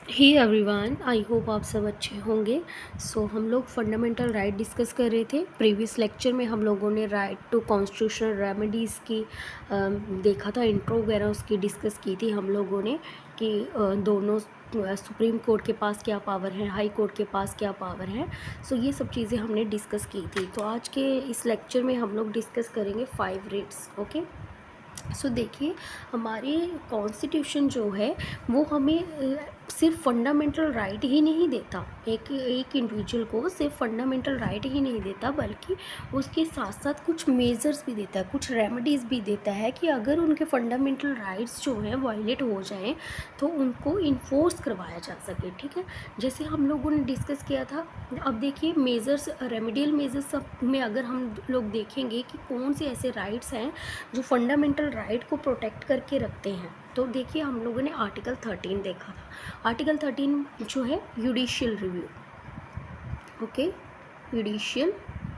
Hey everyone, I hope आप सब अच्छे होंगे। हम लोग फंडामेंटल राइट डिस्कस कर रहे थे। प्रीवियस लेक्चर में हम लोगों ने राइट टू कॉन्स्टिट्यूशनल रेमेडीज़ की देखा था, इंट्रो वगैरह उसकी डिस्कस की थी हम लोगों ने कि दोनों सुप्रीम कोर्ट के पास क्या पावर है, हाई कोर्ट के पास क्या पावर है। ये सब चीज़ें हमने डिस्कस की थी। तो आज के इस लेक्चर में हम लोग डिस्कस करेंगे 5 रेट्स। ओके, देखिए, हमारे कॉन्स्टिट्यूशन जो है वो हमें सिर्फ फंडामेंटल राइट ही नहीं देता, एक एक इंडिविजुअल को सिर्फ फंडामेंटल राइट ही नहीं देता, बल्कि उसके साथ साथ कुछ मेजर्स भी देता है, कुछ रेमेडीज़ भी देता है कि अगर उनके फंडामेंटल राइट्स जो हैं वायलेट हो जाएं तो उनको इन्फोर्स करवाया जा सके। ठीक है, जैसे हम लोगों ने डिस्कस किया था। अब देखिए, मेजर्स, रेमेडियल मेजर्स सब में अगर हम लोग देखेंगे कि कौन से ऐसे राइट्स हैं जो फंडामेंटल राइट को प्रोटेक्ट करके रखते हैं, तो देखिए हम लोगों ने आर्टिकल 13 देखा था। आर्टिकल 13 जो है judicial review, okay, judicial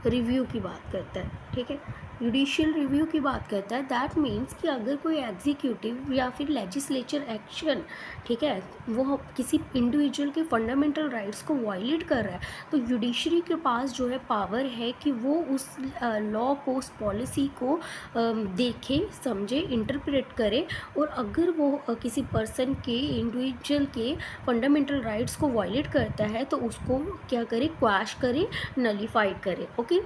review की बात करता है। ठीक है, जुडिशियल रिव्यू की बात करता है। दैट मीन्स कि अगर कोई एग्जीक्यूटिव या फिर लेजिस्लेचर एक्शन, ठीक है, वो किसी इंडिविजुअल के फंडामेंटल राइट्स को वायलेट कर रहा है, तो जुडिशरी के पास जो है पावर है कि वो उस लॉ को, उस पॉलिसी को देखे, समझे, इंटरप्रेट करे, और अगर वो किसी पर्सन के, इंडिविजुअल के फंडामेंटल राइट्स को वायलेट करता है तो उसको क्या करे, क्वैश करे, नलीफाइड करे। ओके,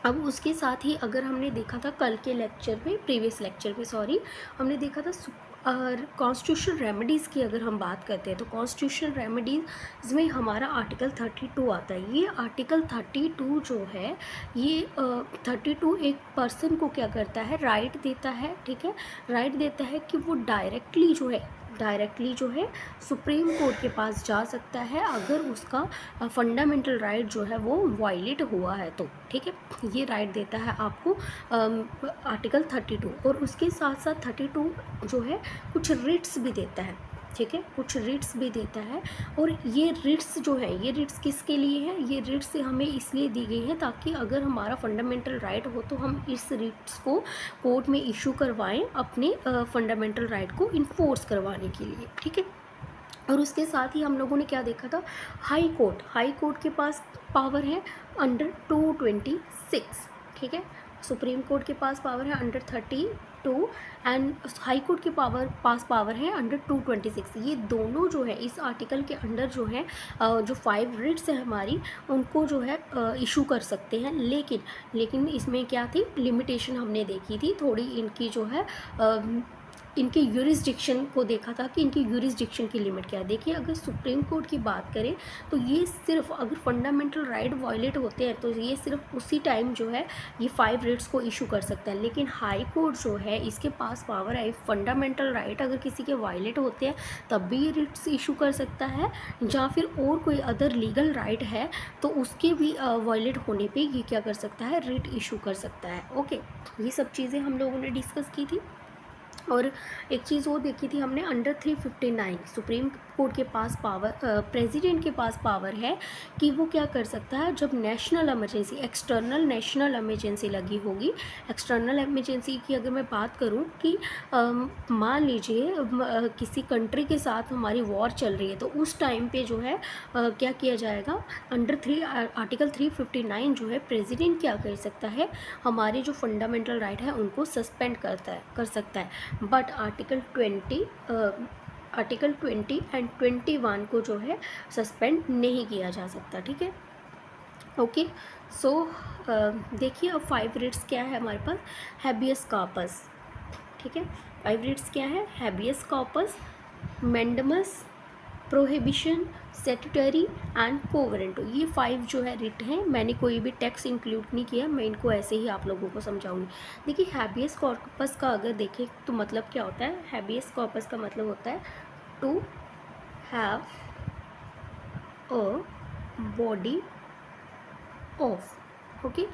अब उसके साथ ही अगर हमने देखा था कल के लेक्चर में, प्रीवियस लेक्चर में सॉरी, हमने देखा था कॉन्स्टिट्यूशनल रेमेडीज़ की अगर हम बात करते हैं तो कॉन्स्टिट्यूशनल रेमेडीज़ में हमारा आर्टिकल 32 आता है। ये आर्टिकल 32 जो है, ये 32 एक पर्सन को क्या करता है, राइट देता है। ठीक है, राइट देता है कि वो डायरेक्टली जो है सुप्रीम कोर्ट के पास जा सकता है अगर उसका फंडामेंटल राइट जो है वो वायलेट हुआ है तो। ठीक है, ये राइट देता है आपको आर्टिकल 32, और उसके साथ साथ 32 जो है कुछ रिट्स भी देता है। ठीक है, कुछ रिट्स भी देता है, और ये रिट्स जो है, ये रिट्स किसके लिए है, ये रिट्स हमें इसलिए दी गई है ताकि अगर हमारा फंडामेंटल राइट हो तो हम इस रिट्स को कोर्ट में इशू करवाएं अपने फंडामेंटल राइट को इन्फोर्स करवाने के लिए। ठीक है, और उसके साथ ही हम लोगों ने क्या देखा था, हाई कोर्ट के पास पावर है अंडर 226। ठीक है, सुप्रीम कोर्ट के पास पावर है अंडर 32 एंड हाई कोर्ट के पास पावर है अंडर 226। ये दोनों जो है इस आर्टिकल के अंडर जो है जो 5 रिट्स है हमारी, उनको जो है इशू कर सकते हैं। लेकिन इसमें क्या थी, लिमिटेशन हमने देखी थी थोड़ी, इनकी जो है इनके यूरिसडिक्शन को देखा था कि इनकी यूरिसडिक्शन की लिमिट क्या है। देखिए, अगर सुप्रीम कोर्ट की बात करें तो ये सिर्फ अगर फंडामेंटल राइट वायलेट होते हैं तो ये सिर्फ उसी टाइम जो है ये 5 रिट्स को इशू कर सकता है। लेकिन हाई कोर्ट जो है इसके पास पावर है, फंडामेंटल राइट अगर किसी के वायलेट होते हैं तब भी ये रिट्स इशू कर सकता है, या फिर और कोई अदर लीगल राइट है तो उसके भी वायलेट होने पे ये क्या कर सकता है, रिट इशू कर सकता है। ओके, ये सब चीज़ें हम लोगों ने डिस्कस की थी। और एक चीज़ वो देखी थी हमने, अंडर 359 सुप्रीम कोर्ट के पास पावर, प्रेसिडेंट के पास पावर है कि वो क्या कर सकता है, जब national emergency, external national emergency लगी होगी। एक्सटर्नल इमरजेंसी की अगर मैं बात करूं कि मान लीजिए किसी कंट्री के साथ हमारी वॉर चल रही है, तो उस टाइम पे जो है क्या किया जाएगा, आर्टिकल 359 जो है प्रेसिडेंट क्या कर सकता है, हमारे जो फंडामेंटल राइट है उनको सस्पेंड कर सकता है। बट आर्टिकल 20 एंड 21 को जो है सस्पेंड नहीं किया जा सकता। ठीक है, ओके। देखिए, अब 5 रिट्स क्या है हमारे पास, हैबियस कॉर्पस। ठीक है, 5 रिट्स क्या है, habeas corpus, mandamus, prohibition, statutory and quo warranto. ये 5 जो है रिट हैं। मैंने कोई भी टेक्स्ट इंक्लूड नहीं किया, मैं इनको ऐसे ही आप लोगों को समझाऊंगी। देखिए, हैबियस कॉर्पस का अगर देखें तो मतलब क्या होता है, हैबियस कॉर्पस का मतलब होता है to have a body of. Okay,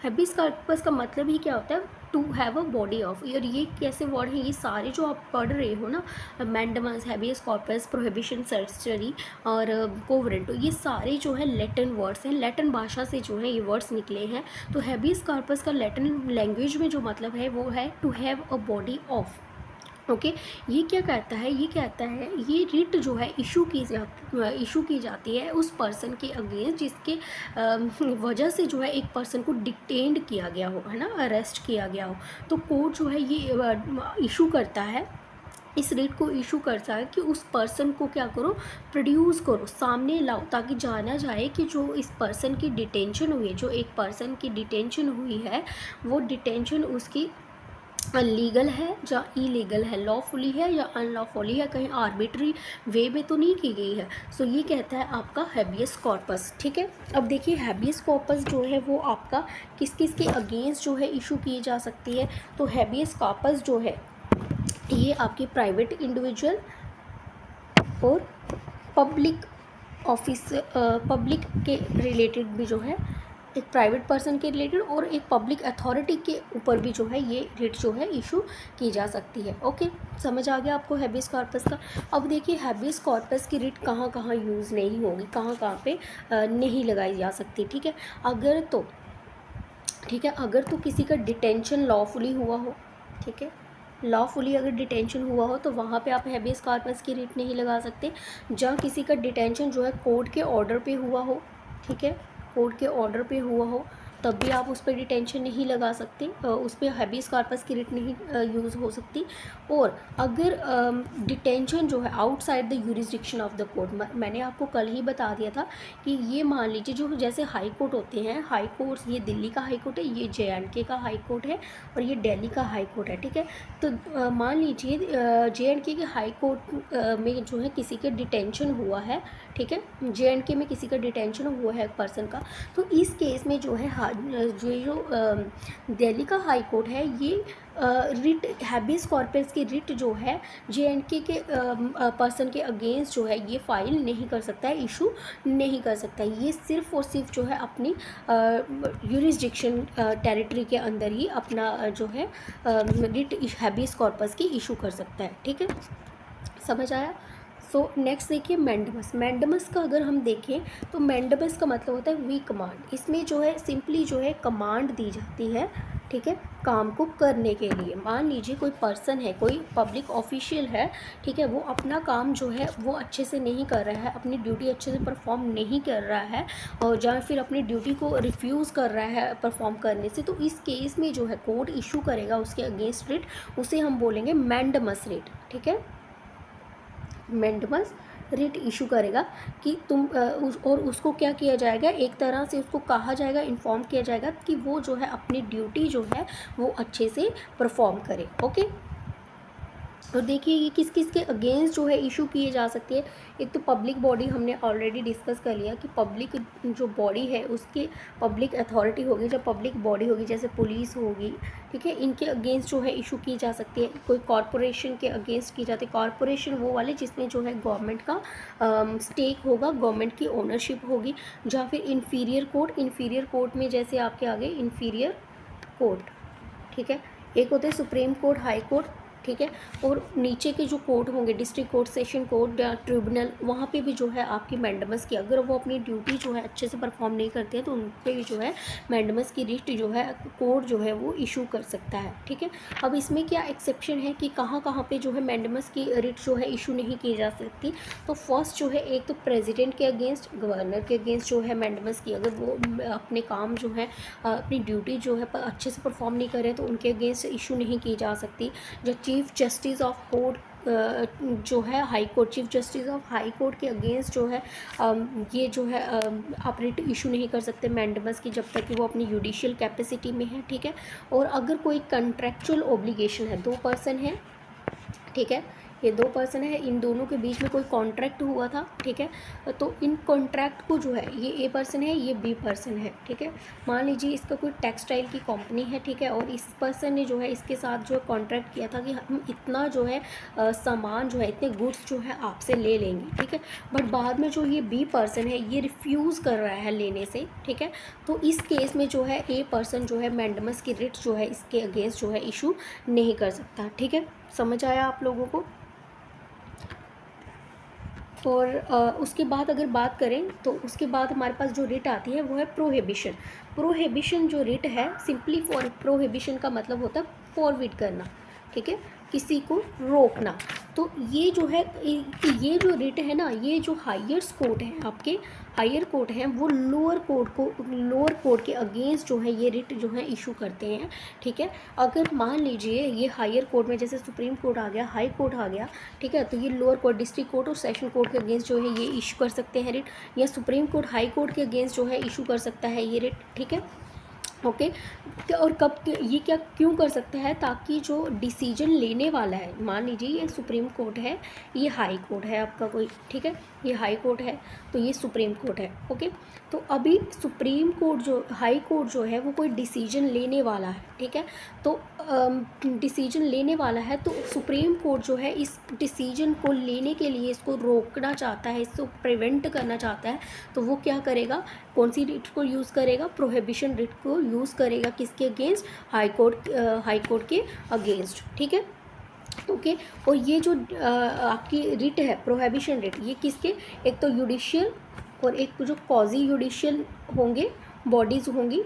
habeas corpus का मतलब ही क्या होता है, to have a body of. और ये कैसे वर्ड है, ये सारे जो आप पढ़ रहे हो ना, mandamus, habeas corpus, prohibition, surgery और कोवरेंटो, ये सारे जो है लैटिन वर्ड्स हैं, लैटिन भाषा से जो है ये वर्ड्स निकले हैं। तो हैबियस कॉर्पस का लैटिन लैंग्वेज में जो मतलब है वो है to have a body of. Okay. ये क्या कहता है, ये कहता है ये रिट जो है इशू की जाती है उस पर्सन के अगेंस्ट जिसके वजह से जो है एक पर्सन को डिटेन्ड किया गया हो, है ना, अरेस्ट किया गया हो। तो कोर्ट जो है ये इशू करता है, इस रिट को इशू करता है कि उस पर्सन को क्या करो, प्रोड्यूस करो, सामने लाओ, ताकि जाना जाए कि जो इस पर्सन की डिटेंशन हुई है, जो एक पर्सन की डिटेंशन हुई है, वो डिटेंशन उसकी लीगल है या इलीगल है, लॉफुली है या अनलॉफुली है, कहीं आर्बिट्री वे में तो नहीं की गई है। सो ये कहता है आपका हैबियस कॉर्पस। ठीक है, अब देखिए हैबियस कॉर्पस जो है वो आपका किस किस के अगेंस्ट जो है इशू की जा सकती है। तो हैबियस कॉर्पस जो है ये आपकी प्राइवेट इंडिविजुअल और पब्लिक ऑफिस, पब्लिक के रिलेटेड भी जो है, एक प्राइवेट पर्सन के रिलेटेड और एक पब्लिक अथॉरिटी के ऊपर भी जो है ये रिट जो है इशू की जा सकती है। ओके, समझ आ गया आपको हैबियस कॉर्पस का। अब देखिए हैबियस कॉर्पस की रिट कहाँ कहाँ यूज़ नहीं होगी, कहाँ कहाँ पे नहीं लगाई जा सकती। ठीक है, अगर तो किसी का डिटेंशन लॉफुली हुआ हो, ठीक है, लॉफुली अगर डिटेंशन हुआ हो तो वहाँ पे आप हैबियस कॉर्पस की रिट नहीं लगा सकते। जहाँ किसी का डिटेंशन जो है कोर्ट के ऑर्डर पे हुआ हो, ठीक है, कोर्ट के ऑर्डर पे हुआ हो, तब भी आप उस पर डिटेंशन नहीं लगा सकते, उस पर हैबियस कॉर्पस की रिट नहीं यूज़ हो सकती। और अगर डिटेंशन जो है outside the jurisdiction of the court, मैंने आपको कल ही बता दिया था कि ये मान लीजिए जो जैसे हाई कोर्ट होते हैं, हाई कोर्ट ये दिल्ली का हाई कोर्ट है, ये JNK का हाई कोर्ट है और ये दिल्ली का हाई कोर्ट है। ठीक है, तो मान लीजिए JNK के हाई कोर्ट में जो है किसी के डिटेंशन हुआ है, ठीक है, JNK में किसी का डिटेंशन हुआ है पर्सन का, तो इस केस में जो है जो दिल्ली का हाई कोर्ट है ये रिट हैबियस कॉर्पस की रिट जो है JNK के पर्सन के अगेंस्ट जो है ये फाइल नहीं कर सकता है, इशू नहीं कर सकता है। ये सिर्फ और सिर्फ जो है अपनी यूरिसडिक्शन टेरिटरी के अंदर ही अपना जो है रिट हैबियस कॉर्पस की इशू कर सकता है। ठीक है, समझ आया। सो नेक्स्ट देखिए मैंडमस। मैंडमस का अगर हम देखें तो मैंडमस का मतलब होता है वी कमांड। इसमें जो है सिंपली जो है कमांड दी जाती है, ठीक है, काम को करने के लिए। मान लीजिए कोई पर्सन है, कोई पब्लिक ऑफिशियल है, ठीक है, वो अपना काम जो है वो अच्छे से नहीं कर रहा है, अपनी ड्यूटी अच्छे से परफॉर्म नहीं कर रहा है और या फिर अपनी ड्यूटी को रिफ्यूज़ कर रहा है परफॉर्म करने से, तो इस केस में जो है कोर्ट इशू करेगा उसके अगेंस्ट रिट, उसे हम बोलेंगे मैंडमस रिट। ठीक है, मैंडमस रिट इशू करेगा कि तुम और उसको क्या किया जाएगा, एक तरह से उसको कहा जाएगा, इन्फॉर्म किया जाएगा कि वो जो है अपनी ड्यूटी जो है वो अच्छे से परफॉर्म करे। ओके, और देखिए ये किस किस के अगेंस्ट जो है इशू किए जा सकते हैं। एक तो पब्लिक बॉडी हमने ऑलरेडी डिस्कस कर लिया कि पब्लिक जो बॉडी है उसकी पब्लिक अथॉरिटी होगी, जब पब्लिक बॉडी होगी जैसे पुलिस होगी, ठीक है, इनके अगेंस्ट जो है इशू की जा सकती है। कोई कॉरपोरेशन के अगेंस्ट की जाती है, कॉरपोरेशन वो वाले जिसमें जो है गवर्नमेंट का स्टेक होगा, गवर्नमेंट की ओनरशिप होगी। या फिर इन्फीरियर कोर्ट, इन्फीरियर कोर्ट में जैसे आपके आगे इन्फीरियर कोर्ट, ठीक है, एक होते हैं सुप्रीम कोर्ट, हाई कोर्ट, ठीक है, और नीचे के जो कोर्ट होंगे डिस्ट्रिक्ट कोर्ट, सेशन कोर्ट या ट्रिब्यूनल, वहाँ पे भी जो है आपकी मैंडमस की, अगर वो अपनी ड्यूटी जो है अच्छे से परफॉर्म नहीं करते हैं तो उन पर भी जो है मैंडमस की रिट जो है कोर्ट जो है वो इशू कर सकता है। ठीक है, अब इसमें क्या एक्सेप्शन है कि कहाँ कहाँ पे जो है मैंडमस की रिट जो है इशू नहीं की जा सकती। तो फर्स्ट जो है एक तो प्रेसिडेंट के अगेंस्ट, गवर्नर के अगेंस्ट जो है मैंडमस की, अगर वो अपने काम जो है अपनी ड्यूटी जो है अच्छे से परफॉर्म नहीं करें तो उनके अगेंस्ट इशू नहीं की जा सकती। जो चीफ जस्टिस ऑफ कोर्ट जो है high court, chief justice of high court के अगेंस्ट जो है ये जो है आप रिट इशू नहीं कर सकते मैंडमस की जब तक कि वो अपनी जुडिशियल कैपेसिटी में है। ठीक है, और अगर कोई कंट्रैक्चुअल ऑब्लिगेशन है, दो पर्सन है, ठीक है, ये दो पर्सन है, इन दोनों के बीच में कोई कॉन्ट्रैक्ट हुआ था, ठीक है, तो इन कॉन्ट्रैक्ट को जो है ये ए पर्सन है, ये बी पर्सन है, ठीक है, मान लीजिए इसका कोई टेक्सटाइल की कंपनी है, ठीक है, और इस पर्सन ने जो है इसके साथ जो है कॉन्ट्रैक्ट किया था कि हम इतना जो है सामान जो है, इतने गुड्स जो है आपसे ले लेंगे, ठीक है, बट बाद में जो ये बी पर्सन है ये रिफ्यूज़ कर रहा है लेने से, ठीक है, तो इस केस में जो है ए पर्सन जो है मैंडमस की रिट जो है इसके अगेंस्ट जो है इशू नहीं कर सकता। ठीक है, समझ आया आप लोगों को। और उसके बाद अगर बात करें तो उसके बाद हमारे पास जो रिट आती है वो है प्रोहिबिशन। प्रोहिबिशन जो रिट है, सिंपली फॉर प्रोहिबिशन का मतलब होता है फॉरबिड करना, ठीक है, किसी को रोकना। तो ये जो है ये जो रिट है ना, ये जो हायर कोर्ट है, आपके हायर कोर्ट हैं, वो लोअर कोर्ट के अगेंस्ट जो है ये रिट जो है इशू करते हैं। ठीक है, अगर मान लीजिए ये हायर कोर्ट में, जैसे सुप्रीम कोर्ट आ गया, हाई कोर्ट आ गया, ठीक है, तो ये लोअर कोर्ट, डिस्ट्रिक्ट कोर्ट और सेशन कोर्ट के अगेंस्ट जो है ये इशू कर सकते हैं रिट, या सुप्रीम कोर्ट हाई कोर्ट के अगेंस्ट जो है इशू कर सकता है ये रिट। ठीक है, ओके। और कब ये क्या क्यों कर सकता है, ताकि जो डिसीजन लेने वाला है, मान लीजिए ये सुप्रीम कोर्ट है, ये हाई कोर्ट है आपका कोई, ठीक है, ये हाई कोर्ट है, तो ये सुप्रीम कोर्ट है, ओके। तो अभी सुप्रीम कोर्ट जो, हाई कोर्ट जो है वो कोई डिसीजन लेने वाला है, ठीक है, तो डिसीजन लेने वाला है, तो सुप्रीम कोर्ट जो है इस डिसीजन को लेने के लिए इसको रोकना चाहता है, इसको प्रिवेंट करना चाहता है, तो वो क्या करेगा, कौन सी रिट को यूज़ करेगा, प्रोहिबिशन रिट को यूज़ करेगा, किसके अगेंस्ट, हाई कोर्ट के अगेंस्ट। ठीक है, ओके। और ये जो आपकी रिट है प्रोहिबिशन रिट, ये किसके, एक तो जुडिशियल और एक जो कॉजी जुडिशियल होंगे, बॉडीज़ होंगी,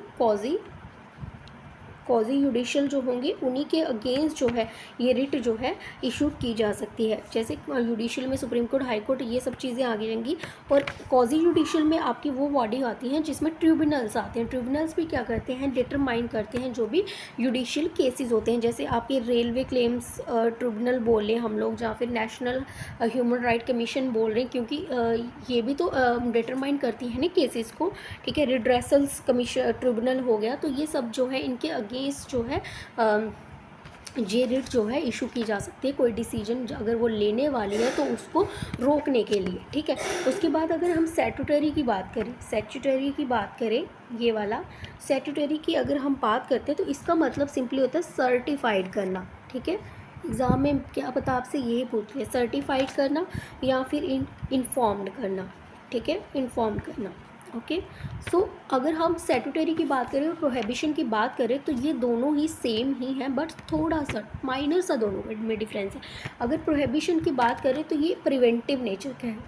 कॉजी जुडिशियल जो होंगी, उन्हीं के अगेंस्ट जो है ये रिट जो है इशू की जा सकती है। जैसे जुडिशियल में सुप्रीम कोर्ट, हाई कोर्ट, ये सब चीज़ें आगे रहेंगी। और कॉजी जुडिशियल में आपकी वो बॉडी आती हैं जिसमें ट्रिब्यूनल्स आते हैं। ट्रिब्यूनल्स भी क्या करते हैं, डिटरमाइन करते हैं जो भी जुडिशियल केसेस होते हैं, जैसे आपके रेलवे क्लेम्स ट्रिब्यूनल बोल लें हम लोग, या फिर नेशनल ह्यूमन राइट कमीशन बोल रहे हैं, क्योंकि ये भी तो डिटरमाइन करती है ना केसेस को। ठीक है, रिड्रेसल्स कमीशन ट्रिब्यूनल हो गया, तो ये सब जो है इनके अगेंस्ट जो है जे रिट जो है इशू की जा सकती है, कोई डिसीजन अगर वो लेने वाली है तो उसको रोकने के लिए। ठीक है, उसके बाद अगर हम स्टैट्यूटरी की बात करें, ये वाला स्टैट्यूटरी की अगर हम बात करते हैं, तो इसका मतलब सिंपली होता है सर्टिफाइड करना। ठीक है, एग्ज़ाम में क्या पता आपसे यही पूछ लिया, सर्टिफाइड करना या फिर इन्फॉर्म्ड करना। ठीक है, इन्फॉर्म करना, ओके। सो अगर हम स्टैट्यूटरी की बात करें और प्रोहिबिशन की बात करें, तो ये दोनों ही सेम ही हैं, बट थोड़ा सा माइनर सा दोनों में डिफरेंस है। अगर प्रोहिबिशन की बात करें तो ये प्रिवेंटिव नेचर का है।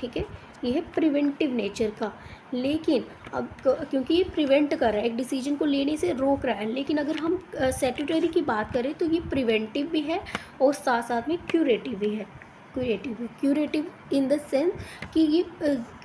ठीक है, ये है प्रिवेंटिव नेचर का, लेकिन अब क्योंकि ये प्रिवेंट कर रहा है, एक डिसीजन को लेने से रोक रहा है, लेकिन अगर हम स्टैट्यूटरी की बात करें तो ये प्रिवेंटिव भी है और साथ साथ में क्यूरेटिव भी है। क्यूरेटिव इन द सेंस कि ये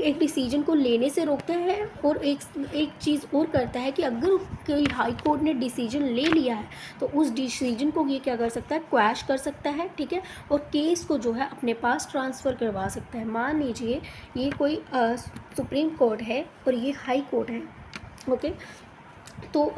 एक डिसीजन को लेने से रोकता है, और एक चीज़ और करता है कि अगर कोई हाई कोर्ट ने डिसीजन ले लिया है तो उस डिसीजन को ये क्या कर सकता है, क्वैश कर सकता है। ठीक है, और केस को जो है अपने पास ट्रांसफ़र करवा सकता है। मान लीजिए ये कोई सुप्रीम कोर्ट है और ये हाई कोर्ट है, ओके। तो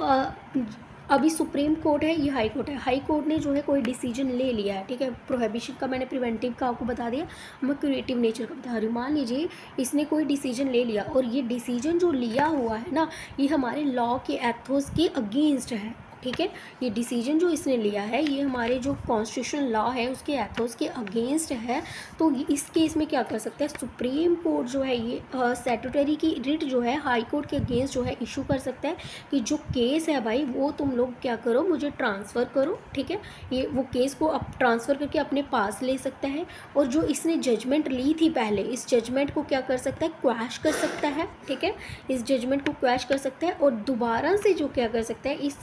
अभी सुप्रीम कोर्ट है, ये हाई कोर्ट है, हाई कोर्ट ने जो है कोई डिसीजन ले लिया है। ठीक है, प्रोहिबिशन का मैंने प्रिवेंटिव का आपको बता दिया, मैं क्यूरेटिव नेचर का बता रही हूँ। मान लीजिए इसने कोई डिसीजन ले लिया, और ये डिसीजन जो लिया हुआ है ना, ये हमारे लॉ के एथोस के अगेंस्ट है। ठीक है, ये डिसीजन जो इसने लिया है ये हमारे जो कॉन्स्टिट्यूशनल लॉ है उसके एथोस के अगेंस्ट है, तो इस केस में क्या कर सकता है, सुप्रीम कोर्ट जो है ये स्टैट्यूटरी की रिट जो है हाई कोर्ट के अगेंस्ट जो है इशू कर सकता है कि जो केस है भाई वो तुम लोग क्या करो, मुझे ट्रांसफ़र करो। ठीक है, ये वो केस को अब ट्रांसफ़र करके अपने पास ले सकता है, और जो इसने जजमेंट ली थी पहले, इस जजमेंट को क्या कर सकता है, क्वैश कर सकता है। ठीक है, इस जजमेंट को क्वैश कर सकता है, और दोबारा से जो क्या कर सकता है, इस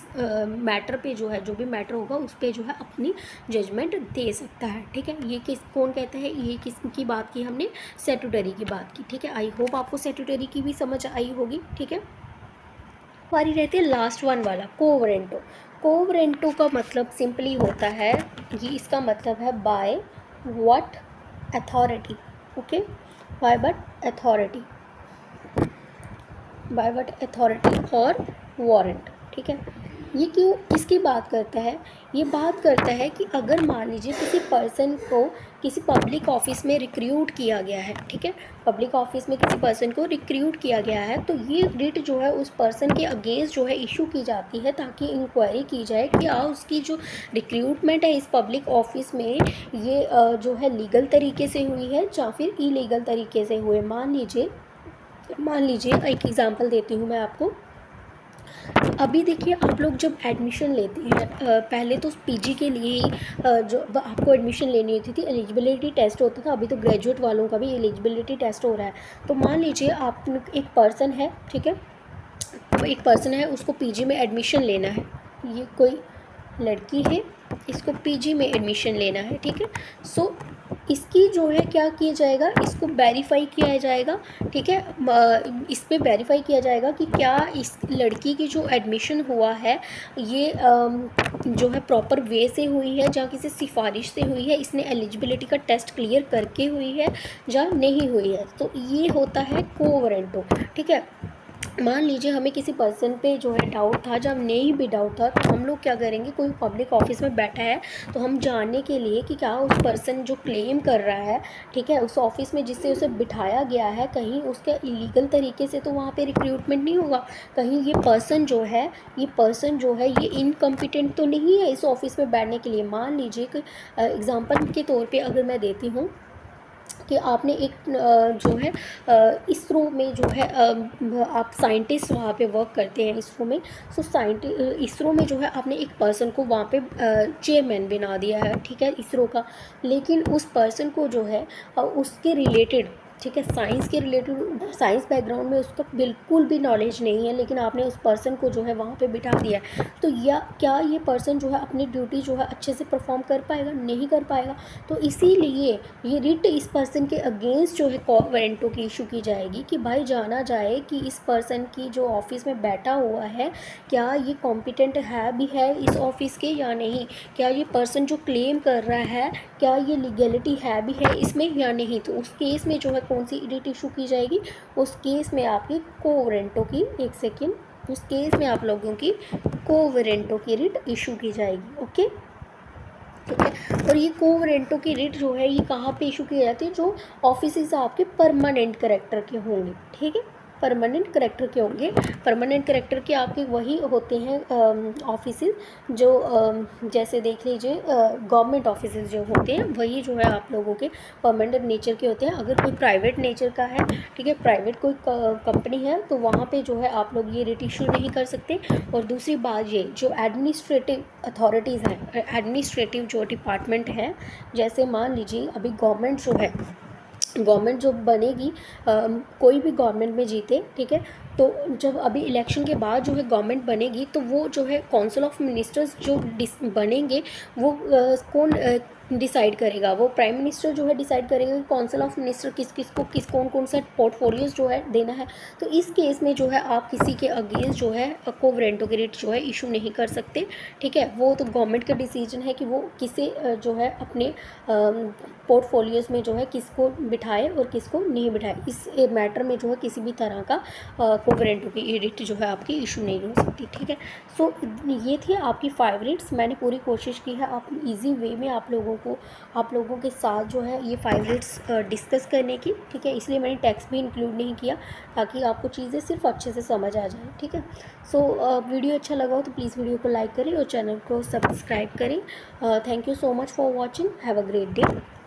मैटर पे जो है, जो भी मैटर होगा उस पर जो है अपनी जजमेंट दे सकता है। ठीक है, ये किस कौन कहता है, ये किसकी बात की हमने, स्टैट्यूटरी की बात की। ठीक है, आई होप आपको स्टैट्यूटरी की भी समझ आई होगी। ठीक है, हमारी रहती है लास्ट वन वाला, कोवरेंटो। कोवरेंटो का मतलब सिंपली होता है, ये इसका मतलब है by what authority. Okay, by what authority, by what authority और वारंट। ठीक है, ये क्यों इसकी बात करता है, ये बात करता है कि अगर मान लीजिए किसी पर्सन को किसी पब्लिक ऑफिस में रिक्रूट किया गया है। ठीक है, पब्लिक ऑफिस में किसी पर्सन को रिक्रूट किया गया है, तो ये रिट जो है उस पर्सन के अगेंस्ट जो है इशू की जाती है, ताकि इंक्वायरी की जाए कि उसकी जो रिक्रूटमेंट है इस पब्लिक ऑफिस में, ये जो है लीगल तरीके से हुई है या फिर इलीगल तरीके से हुए। मान लीजिए एक एग्ज़ाम्पल देती हूँ मैं आपको। अभी देखिए, आप लोग जब एडमिशन लेते हैं, पहले तो पीजी के लिए ही जो आपको एडमिशन लेनी होती थी, एलिजिबिलिटी टेस्ट होता था। अभी तो ग्रेजुएट वालों का भी एलिजिबिलिटी टेस्ट हो रहा है। तो मान लीजिए आप एक पर्सन है, ठीक है, एक पर्सन है, उसको पीजी में एडमिशन लेना है। ये कोई लड़की है, इसको पीजी में एडमिशन लेना है, ठीक है। सो इसकी जो है क्या किया जाएगा, इसको वेरीफाई किया जाएगा, ठीक है। इस पे वेरीफाई किया जाएगा कि क्या इस लड़की की जो एडमिशन हुआ है ये जो है प्रॉपर वे से हुई है, या किसी सिफारिश से हुई है, इसने एलिजिबिलिटी का टेस्ट क्लियर करके हुई है या नहीं हुई है। तो ये होता है को वारंटो, ठीक है। मान लीजिए हमें किसी पर्सन पे जो है डाउट था, जब नहीं भी डाउट था तो हम लोग क्या करेंगे, कोई पब्लिक ऑफिस में बैठा है तो हम जानने के लिए कि क्या उस पर्सन जो क्लेम कर रहा है, ठीक है, उस ऑफिस में जिससे उसे बिठाया गया है, कहीं उसका इलीगल तरीके से तो वहाँ पे रिक्रूटमेंट नहीं होगा, कहीं ये पर्सन जो है ये इनकम्पिटेंट तो नहीं है इस ऑफिस में बैठने के लिए। मान लीजिए कि एग्जाम्पल के तौर पर अगर मैं देती हूँ कि आपने एक जो है इसरो में जो है आप साइंटिस्ट वहाँ पे वर्क करते हैं इसरो में। सो इसरो में जो है आपने एक पर्सन को वहाँ पे चेयरमैन बना दिया है, ठीक है, इसरो का। लेकिन उस पर्सन को जो है उसके रिलेटेड, ठीक है, साइंस के रिलेटेड, साइंस बैकग्राउंड में उसका बिल्कुल भी नॉलेज नहीं है, लेकिन आपने उस पर्सन को जो है वहाँ पे बिठा दिया है। तो या क्या ये पर्सन जो है अपनी ड्यूटी जो है अच्छे से परफॉर्म कर पाएगा? नहीं कर पाएगा। तो इसीलिए ये रिट इस पर्सन के अगेंस्ट जो है को वारंटो की इशू की जाएगी कि भाई जाना जाए कि इस पर्सन की जो ऑफिस में बैठा हुआ है क्या ये कॉम्पिटेंट है भी है इस ऑफिस के या नहीं, क्या ये पर्सन जो क्लेम कर रहा है क्या ये लीगैलिटी है भी है इसमें या नहीं। तो उस केस में जो है कौन सी रिट इशू की जाएगी, उस केस में आपकी को वारंटो की, एक सेकेंड, उस केस में आप लोगों की को वारंटो की रिट इशू की जाएगी। ओके, ठीक है। और ये को वारंटो की रिट जो है ये कहाँ पे इशू की जाती है, जो ऑफिस आपके परमानेंट करेक्टर के होंगे, ठीक है, परमानेंट करेक्टर के होंगे। परमानेंट करेक्टर के आपके वही होते हैं ऑफिस जो जैसे देख लीजिए गवर्नमेंट ऑफिस जो होते हैं वही जो है आप लोगों के परमानेंट नेचर के होते हैं। अगर कोई प्राइवेट नेचर का है, ठीक है, प्राइवेट कोई कंपनी है तो वहाँ पे जो है आप लोग ये रिट इशू नहीं कर सकते। और दूसरी बात ये जो एडमिनिस्ट्रेटिव अथॉरिटीज़ हैं, एडमिनिस्ट्रेटिव जो डिपार्टमेंट है, जैसे मान लीजिए अभी गवर्नमेंट जो है, गवर्नमेंट जो बनेगी कोई भी गवर्नमेंट में जीते, ठीक है, तो जब अभी इलेक्शन के बाद जो है गवर्नमेंट बनेगी तो वो जो है काउंसिल ऑफ मिनिस्टर्स जो बनेंगे वो कौन डिसाइड करेगा, वो प्राइम मिनिस्टर जो है डिसाइड करेगा कि काउंसिल ऑफ मिनिस्टर किस किस को किस कौन कौन सा पोर्टफोलियोज जो है देना है। तो इस केस में जो है आप किसी के अगेंस्ट जो है को वारंटो की रिट जो है इशू नहीं कर सकते, ठीक है। वो तो गवर्नमेंट का डिसीजन है कि वो किसे जो है अपने पोर्टफोलियोज में जो है किसको बिठाए और किसको नहीं बिठाए। इस मैटर में जो है किसी भी तरह का को वारंटो की रिट जो है आपकी इशू नहीं हो सकती, ठीक है। सो ये थी आपकी 5 रिट्स। मैंने पूरी कोशिश की है आप इजी वे में आप लोगों के साथ जो है ये 5 रिट्स डिस्कस करने की, ठीक है। इसलिए मैंने टेक्स्ट भी इंक्लूड नहीं किया ताकि आपको चीज़ें सिर्फ अच्छे से समझ आ जाए, ठीक है। सो वीडियो अच्छा लगा हो तो प्लीज़ वीडियो को लाइक करें और चैनल को सब्सक्राइब करें। Thank you so much for watching, have a great day.